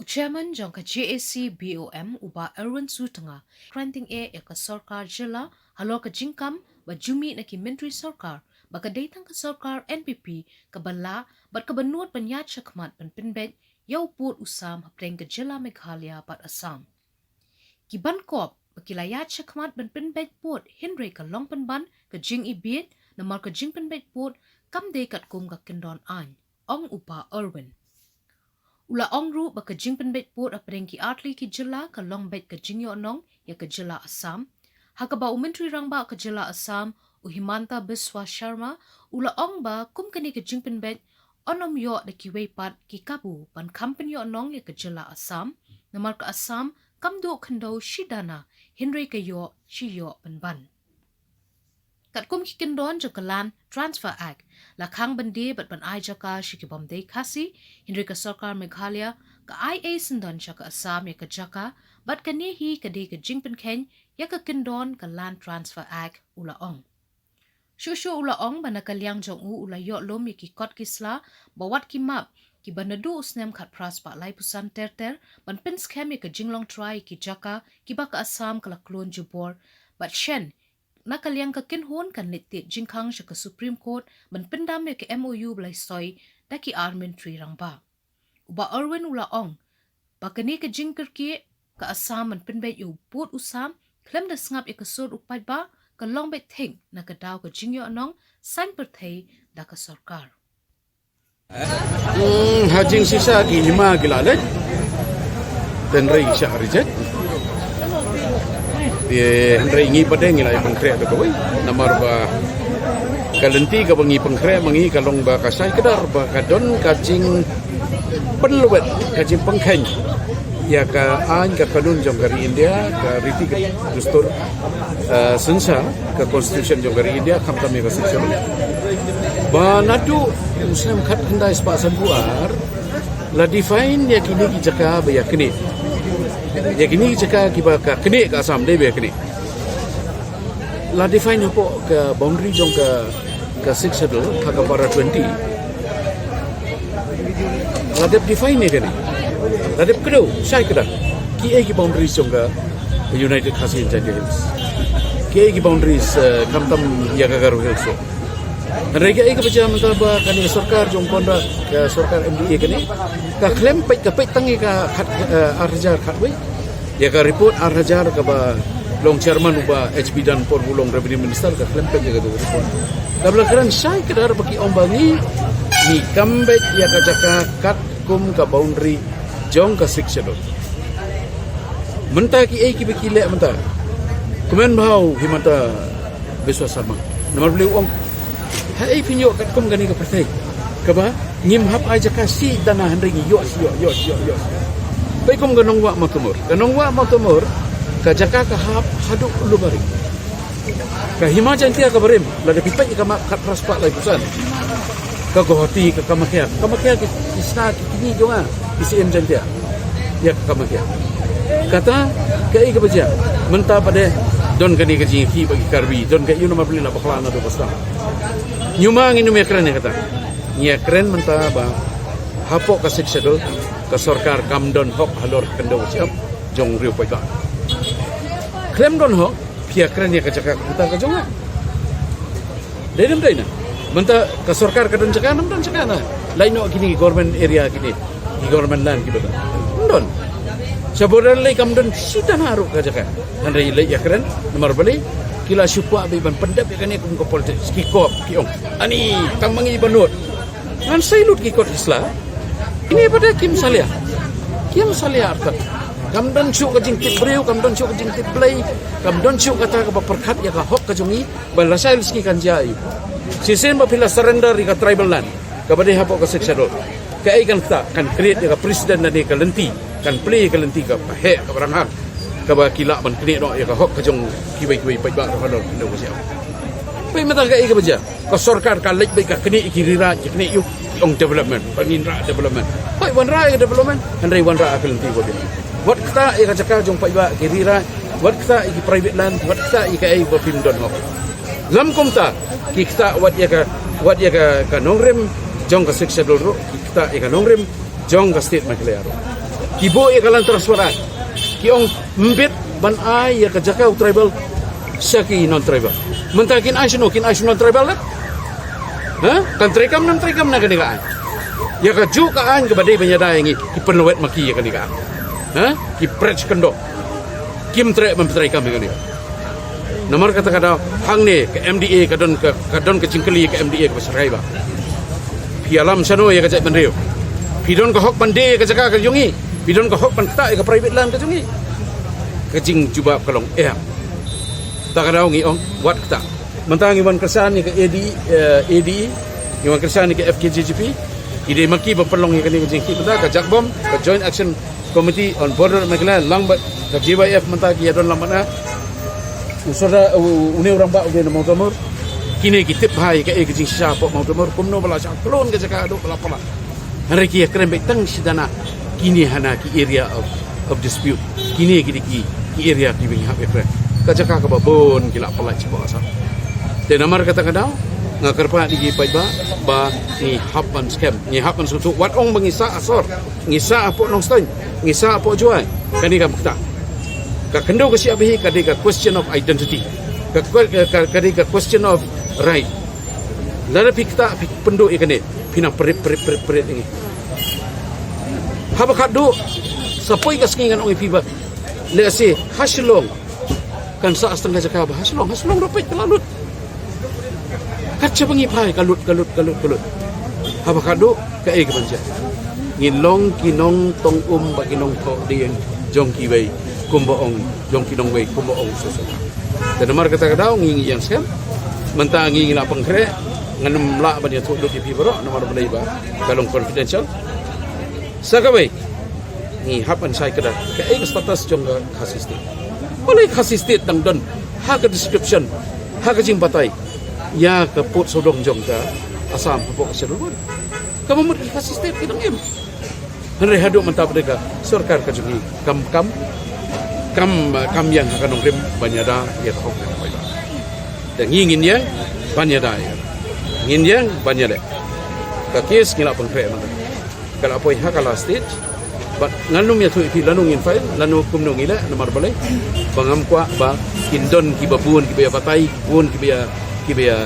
Chairman jangka JAC BOM uba Erwin Sutanga kranting ka sarkar jila halo ka jingkam ba jumi na ki menteri sarkar baka datang ka sarkar NPP ka bala bat ka banuat panyat syakmat penpinbet yau put usam hapreng ka jila Meghalaya pat Assam. Ki bankop bakilayat syakmat penpinbet put Henry ka long penban ka jing ibit na mar ka jing penbet put kam de kat kum ka kendon an ong upa Erwin. Ula ongru baka jing penbet put apreng ki atli ki jila ka long bet ka jing yo nong ya ka jila Assam. Hakaba umentri rangba ka jila Assam Uhimanta Biswa Sharma ula ong ba kum kani ka jing penbet onom yo da ki weipat ki kabu pan kampen yo nong ya ka jila Assam. Namar ka Assam kamdo kendo shidana Henry ka yo shi yo penban. Kat kum ki kendon jakalan Transfer Act la khang bande bat ban ai jaka shikibam de kasi Henry ka sarkar Meghalaya ka IA sendon jaka Assam ya ka jaka bat kani hi ka de ka jingpen ken ya ka kendon ka Land Transfer Act ula ong. Shushu ula ong bana kalyang jong u ula yo lom ya ki kot kisla bawat ki map ki banadu usnem khat pras pa lai pusan ter ban pin scam ya ka jinglong try ki jaka ki ba ka Assam kala klon jubor bat shen nakalyang ka kinhon kan litit jingkang siya ka Supreme Court ban pendam ya ka MOU balay soy da ki Armin Tree rangba. Uba Erwin ula ong bakani ka jingkar ki ka Assam ban penbet yu put usam klem da sngap ya ka sur upay ba ka long bet ting na ka daw ka jingyo anong sang pertay da ka sarkar. Hajing sisa ki lima gilalet dan rei sya rijet dia rei ngi padeng ngilai pengkre to koi namar ba kalenti ka bangi pengkre mangi kalong ba kasai kedar ba kadon kajing penluwet kajing pengkhen ya ka an ka kanun jong dari India ka riti ka dustur sensa ka constitution jong dari India kam kami ka section ba nadu muslim khat kendai spasan buar la define ya kini ki jaka ba ya kini ya kini jaka ki ba ka kini ka Assam de ba kini la define po ka boundary jong ka 6 schedule ka para 20 la define ni kini la kedo sai kada ki ki boundaries jong ka United Khasi India Hills ki boundaries kamtam ya ka garu hills Rega ika baca mentaba kani sarkar jong konda ka sarkar MDA kani ka claim pait ka pait tangi ka arjar khatwe ya ka report arjar ka ba long chairman uba HB dan por bulong revenue minister ka claim pait ka tu report kabla karan sai kedar bagi ombangi ni kambek ya ka jaka kat kum ka boundary jong ka 6 schedule menta ki ki bekile menta kemen bau himata Biswa Sharma nomor beli uang hai pinyo kat kum gani ka pertai ka ba ngim hap aja ka si dana handring yo bai kum ganong wa matumur ka jaka ka hap haduk lubari ka himajan tia ka barim la de pipai ka kat raspa lai pusan ka gohati ka kamakya ki isna ki kini jonga isi em jantia ya ka kamakya kata ka ka baja menta pada don gani ka jingi bagi karbi don ka yuna mabli na baklana do basta nyuma nginu mekren ya kata nya kren menta ba hapok ka schedule ka sarkar kamdon hok halor kendo siap jong riu pai ba klem don hok pia kren ya ka jaka kita ka jonga dedem daina menta ka sarkar ka don jaka nam don jaka na laino kini government area kini di government land ki bata don sabodan lai kamdon sudah naru ka jaka handai lai ya kren nomor bali kila syupwa ban pendap kan ni kum ko politik kikop kiong ani tamangi banut ngan sailut kikot isla ini pada kim salia arta kam don chu ka jing tip breu kam don chu ka jing tip play kam don chu kata ka perkhat ya ka hok ka jungi ban rasai liski kan jai sisen ba pila surrender ka tribal land ka bade hapok ka seksado ka ai kan ta kan create ya ka president na ni ka lenti kan play ka lenti ka he ka barang kaba kila ban kini no ya ka hok ka jong kibai pai ba ka no no sia pai mata ka ika baja ka sarkar ka lek bai ka kini kirira kini yu ong development paninra development pai wan ra development handai wan ra ka lenti ko din wat kata ika jaka jong pai ba kirira wat kata iki private land wat kata ika ai ba pim don hok lam komta ki kata wat ya ka nongrem jong ka 6 schedule ro kita ika nongrem jong ka state Meghalaya ro Kibo ya kalan transferan. Kiong mbit ban ai ya kajakau tribal saki non tribal. Mentakin ai non tribal lah. Kan trikam na kanikaan. Ya kaju kaan ke badai banyada yang ki penwet maki ya kanikaan. Ki prech kendo. Kim trek memtrikam ya kanikaan. Nomor kata-kata hang ni ke MDA kadon ke cingkeli ke MDA ke Pasar Raya. Pialam sano ya kajak bandrio. Pidon ke hok bande ke jaka ke jungi. Pidon ke hok panta ke private land ke jungi. Kejing jubab kalong tak ada ngi ong buat kita. Mentang iwan kersan ni ke AD iwan kersan ni ke FKJGP. Ide maki berpelong ni kini kejing kita ke Jakbom ke Joint Action Committee on Border Maglan langbat ke JYF mentang ki adon lambatna. Usara uni orang ba udah mau temur. Kini kita bahai ke kejing sisa pok mau temur kumno bala sak kelon ke jaka ado pala. Hari ki krem betang sidana kini hana ki area of dispute. Kini ki area ki bing hab ekre. Kajaka ka babon kila pala cipo asal. Dan namar kata-kata ngakarpa di paiba ba ni hapan scam. Ni hapan susu wat ong mengisa asor. Ngisa apo nong stein. Ngisa apo jual. Kani ka bukta. Ka kendo ka siya bihi kadi ka question of identity. Kadi ka question of right. Lara pikta pendo ikane pina perit ini. Haba kado sapoi ka skingan ong ipiba. Le se haslong kan sa astang jaka ba haslong dapat kelalut. Kaca pengipai kalut. Haba kado ka e ka ngilong kinong tong ba kinong to di jong kiwei kumbaong jong kinong wei kumbaong susu. Dan namar kata-kata ngingi yang scam mentang ngingi la pengkre nganum la ba dia tu di pibro nomor belai ba kalong confidential. Sakawai ni hapan sai kada ke ai status jong khasi state. Oleh khasi state dang don ha ka description ha ka jing batai ya ke put sodong jong ka asam pupuk serulun. Kamu mud khasi state kidang em. Henry haduk mentap deka sarkar ka jungi kam yang akan nongrim banyada ya kok kan baik. Dan ngingin yang banyada ya. Ngin yang banyada. Ka kes ngila pengkre man. Kalau apa hak ala stage but nganum ya tu ipi lanu ngin file lanu kumno ngila nomor balai bangam kwa ba kindon ki babun ki biya patai bun ki biya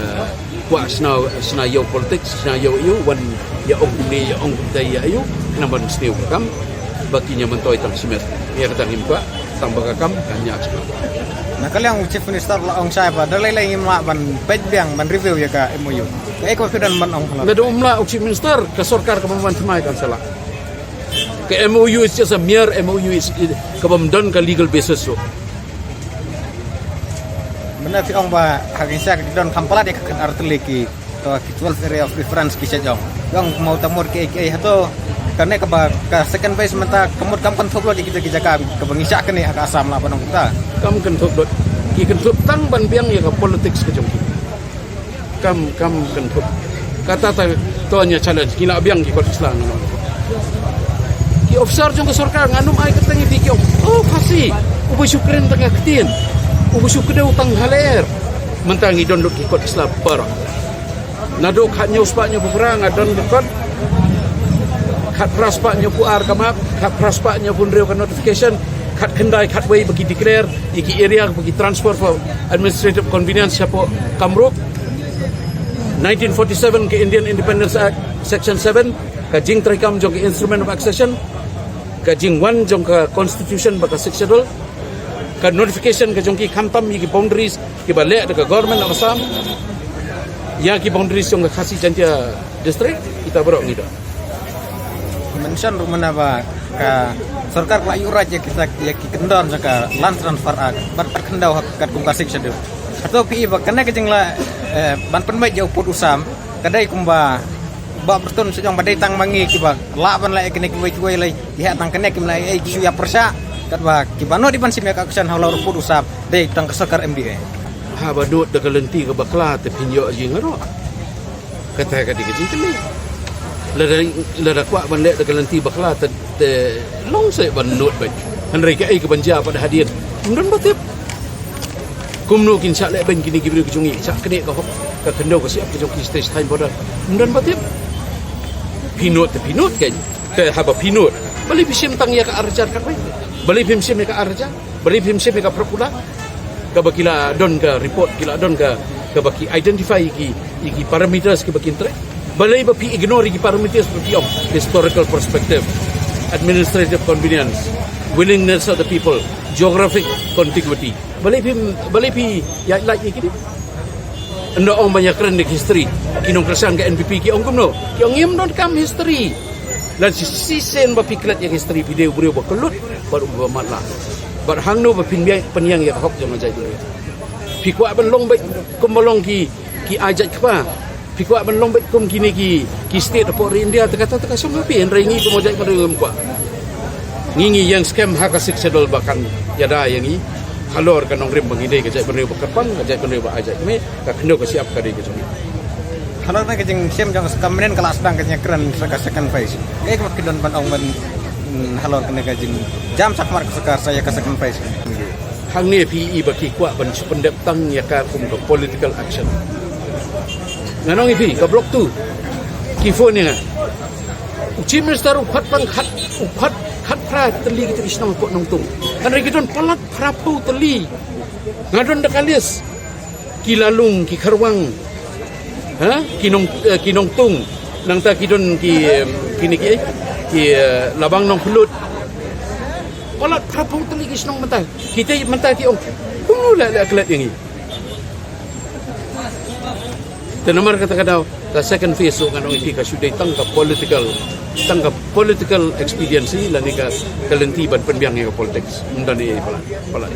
kwa sna yo politics sna yo wan ya ni ya dai ya ayu naman stiu kam bakinya mentoi tang simet ya kata ngimpa tambah kam kanya cakap. Nah kalau yang chief minister ong saya pada lelai ngimla ban page biang ban review ya ka MOU. Eko kedan ban ong kala. Ngadu umla chief minister ke sarkar kemampuan semai kan salah. Ke MOU is just a mere MOU is kebamdon ke legal basis so. Benar si ong ba hakin saya kedon kampala dia kan artileki to 12 area of reference kisah jong. Yang mau tamur ke atau karena ke second base menta kemud kam kan thop lo kita ka bangisa kan ni aka asam la panong kita Kam kan thop dot ki kan thop tang ban biang ya ka politics ke jong kam kan thop kata to nya challenge kila biang ki kot Islam ki officer jong ke sarkar nganum ai ketengi dikyo oh kasi ubu syukrin tengah ketin ubu syukdeu tang haler mentangi don ki kot Islam par nadok hatnya uspaknya beberang adon dekot kat praspaknya puar kamap kat praspaknya pun reu kan notification kat kendai kat way bagi declare iki area bagi transfer for administrative convenience siapa kamrup 1947 ke Indian Independence Act section 7 kajing terikam jong ke instrument of accession kajing 1 jong ke constitution baka sectional ka notification ka jong ki khantam ki boundaries ki balek ke government of Assam ya ki boundaries jong ke khasi jantia district kita berok ngido mention rumana ba ka sarkar la yuraj ya kita ya ki kendon saka land transfer act ban kendau hak kum kasik sedu atau pi ba kana kejeng la ban penmai jau put usam kadai kumba ba bertun sejong badai tang mangi ki ba la ban la ekne ki wei lai ya tang kene ki lai ai ya persa kat ba ki bano di ban simya ka aksan halau put usam dei tang sarkar MDA ha ba dut de kelenti ke bakla te pinjo jing ro kata ka dikejing temi lada kuat ban lek de kelenti bakla te long se ban nut ba henry ke ai ke banja pada hadiah mun batip kumno kin sak lek ben kini gibri kejungi sak kene ka hok ka kendo ka siap kejung ki stage time boda mun batip pinut kan ke haba pinut Beli pisim tang ya ka arjar kat baik. Beli pisim ya ka arjar, beli pisim ya ka prokura. Ka bakila don ka report kila don ka baki identify ki parameters ki baki tre. Beli ba pi ignore ki parameters baki om historical perspective, administrative convenience, willingness of the people, geographic contiguity. Beli pi ya like ki. Anda orang banyak keren di history. Kinong kesan ke NPP ki ong kumno. Ki ong yem don kam history. Dan si sen ba piklat yang history video brio ba kelut baru ba matla. Bar hangno ba penyang ya hok jama jai dulu. Pikwa ban long baik kum balong ki ajat kpa. Pikwa ban long baik kum kini ki state report India kata semua pi rengi kum ajat pada kwa. Ngingi yang scam hakasik sedol bakan yada yang i halor kanong rim bangide ke jai brio ba kapang ajat brio ba ajat me ka kendo ka siap ka de ke jami. Kalau nak kejeng siam jangan kemudian kelas sedang kejeng keren second phase. Kayak kemungkinan ban ong ban halor kena kejeng jam sakmar sekar saya ke second phase. Hang ni PE baki kuat ban pendep tang ya ka kum ke political action. Nganong ipi ka blok tu. Kifo ni nga. Chief Minister upat bang khat pra teli kita isnang ko nong tung. Kan regidon palat prapu teli. Ngadon dekalis. Kilalung ki kharwang. Ha kinong tung nang ta kidon kini labang nong pulut olat prapong teligis nong mentah kita mentah ti ong pula la kelat yang ni tenamar kata the second phase so nganong itika sudah tangkap political expediency lan ka kalentiban penbiang yang politics mundan ni pala